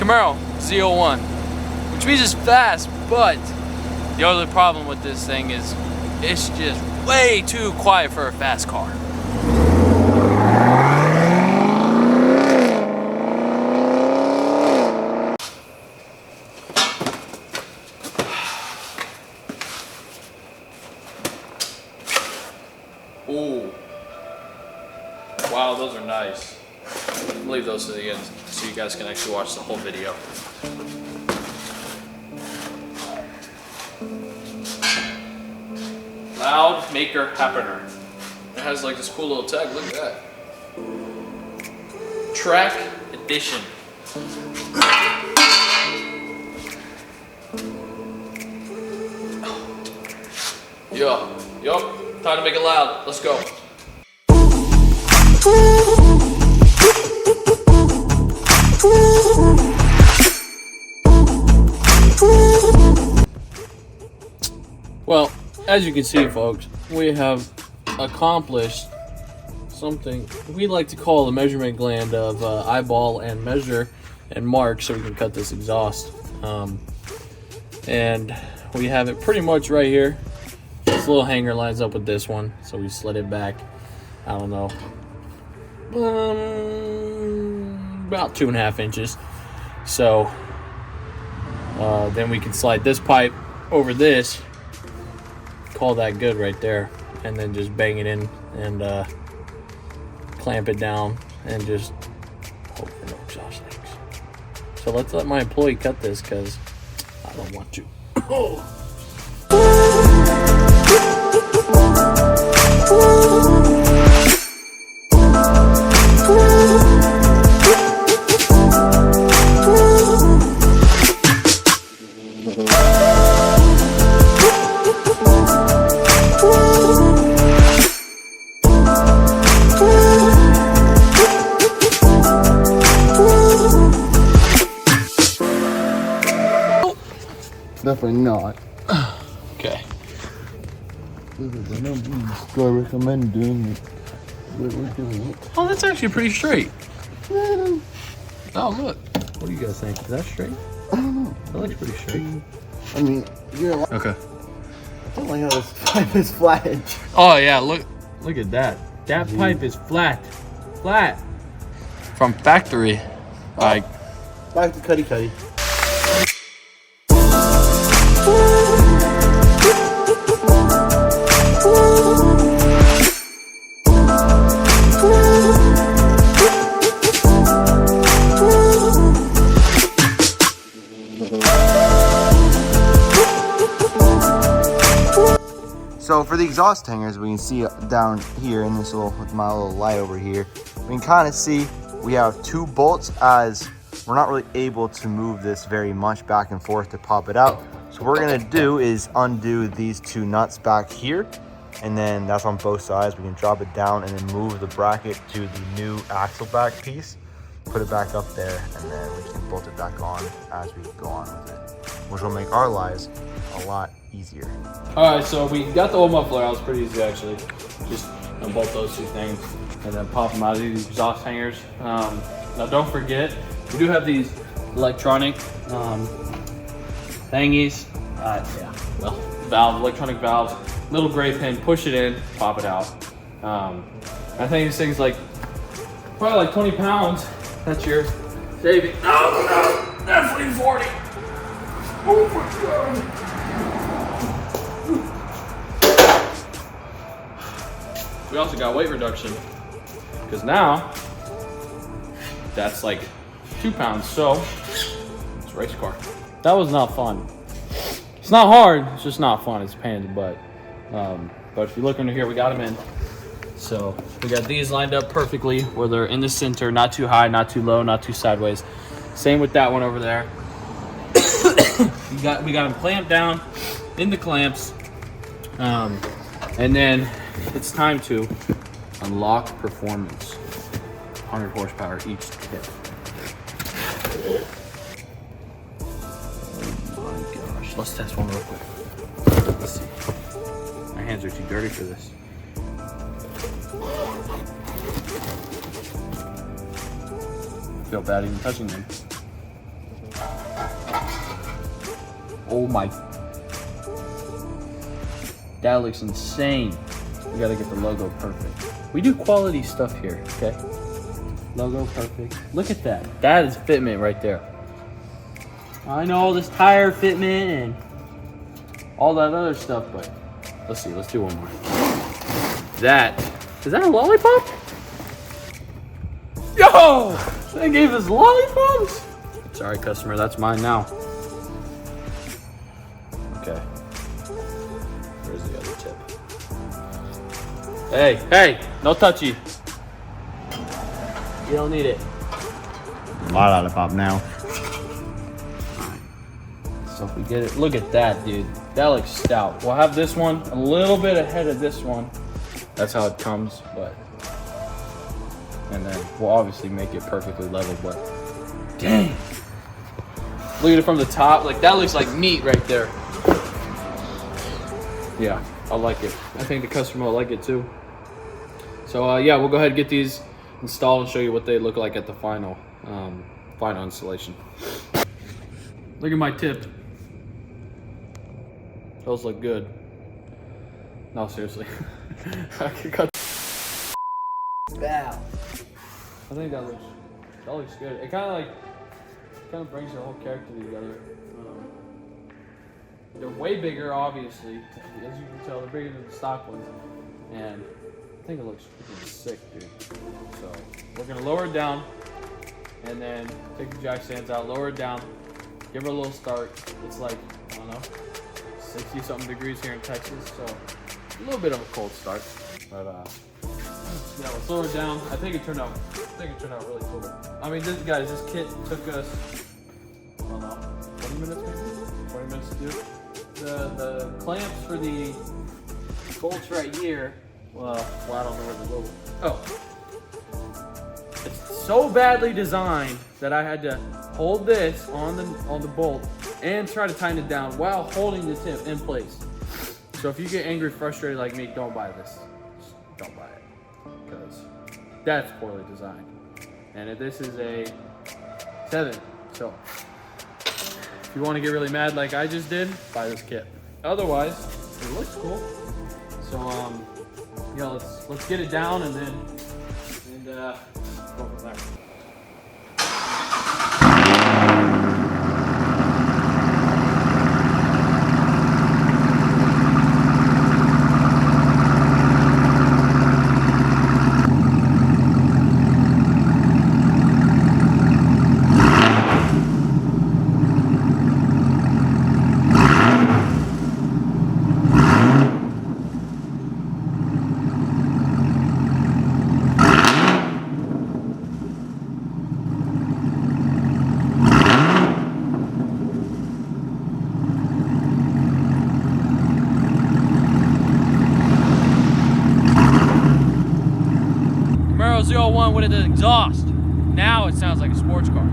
Camaro ZL1, which means it's fast, but the only problem with this thing is it's just way too quiet for a fast car. Ooh. Wow, those are nice. I'll leave those to the end so you guys can actually watch the whole video. Loud Maker Happener. It has like this cool little tag, look at that. Track Edition. Yup, time to make it loud, let's go. Well, as you can see, folks, we have accomplished something we like to call the measurement gland of eyeball and measure and mark so we can cut this exhaust. And we have it pretty much right here. This little hanger lines up with this one, so we slid it back, I don't know, about 2.5 inches. So then we can slide this pipe over this, call that good right there, and then just bang it in and clamp it down and just hope for no exhaust leaks. So let's let my employee cut this because I don't want to. Definitely not. Okay. I recommend doing it. We're doing it. Oh, that's actually pretty straight. Oh, look. What do you guys think? Is that straight? I don't know. That looks pretty straight. I mean, you're like, Okay. I don't like how this pipe is flat. Oh, yeah. Look at that. That pipe is flat. Flat. From factory. Like. Back to Cuddy Cuddy. So for the exhaust hangers, we can see down here in this little, with my little light over here, we can kind of see we have 2 bolts, as we're not really able to move this very much back and forth to pop it out. So what we're gonna do is undo these 2 nuts back here, and then that's on both sides. We can drop it down and then move the bracket to the new axle back piece, put it back up there, and then we can bolt it back on as we go on with it, which will make our lives a lot easier. All right, so we got the old muffler out. It's pretty easy, actually. Just bolt those 2 things and then pop them out of these exhaust hangers. Now, don't forget, we do have these electronic thingies. Electronic valves. Little gray pin, push it in, pop it out. I think this thing's like probably like 20 pounds. That's your saving. No, definitely 40. Oh my God. We also got weight reduction, because now that's like 2 pounds. So it's a race car. That was not fun. It's not hard, it's just not fun. It's a pain in the butt. But if you look under here, we got them in. So we got these lined up perfectly where they're in the center, not too high, not too low, not too sideways. Same with that one over there. we got them clamped down in the clamps. And then it's time to unlock performance. 100 horsepower each tip. Oh my gosh. Let's test one real quick. Let's see. My hands are too dirty for this. Feel bad even touching them. Oh my. That looks insane. We gotta get the logo perfect. We do quality stuff here, okay? Logo perfect. Look at that. That is fitment right there. I know this tire fitment and all that other stuff, but let's see. Let's do one more. That. Is that a lollipop? Yo! They gave us lollipops? Sorry, customer. That's mine now. Okay. Where's the other tip? Hey, hey! No touchy. You don't need it. My lollipop now. So if we get it, look at that, dude. That looks stout. We'll have this one a little bit ahead of this one. That's how it comes, but. And then we'll obviously make it perfectly level, but. Dang. Look at it from the top. Like, that looks like meat right there. Yeah, I like it. I think the customer will like it too. So, yeah, we'll go ahead and get these installed and show you what they look like at the final installation. Look at my tip. Those look good. No, seriously. I could cut. Wow. I think that looks good. It kind of brings your whole character together. They're way bigger, obviously. As you can tell, they're bigger than the stock ones, and I think it looks freaking sick, dude. So we're gonna lower it down, and then take the jack stands out, lower it down, give it a little start. It's like, I don't know, 60 something degrees here in Texas, so a little bit of a cold start. But yeah, let's lower it down. I think it turned out really cool. I mean, this kit took us, I don't know, 20 minutes maybe? 20 minutes to do it. The clamps for the bolts right here. Well, I don't know where the little. Oh, it's so badly designed that I had to hold this on the bolt and try to tighten it down while holding the tip in place. So if you get angry, frustrated like me, don't buy this. Just don't buy it, because that's poorly designed. And if this is a 7, so if you want to get really mad like I just did, buy this kit. Otherwise, it looks cool. So yeah, let's get it down and then go from there. Camaro ZL1 with an exhaust. Now it sounds like a sports car.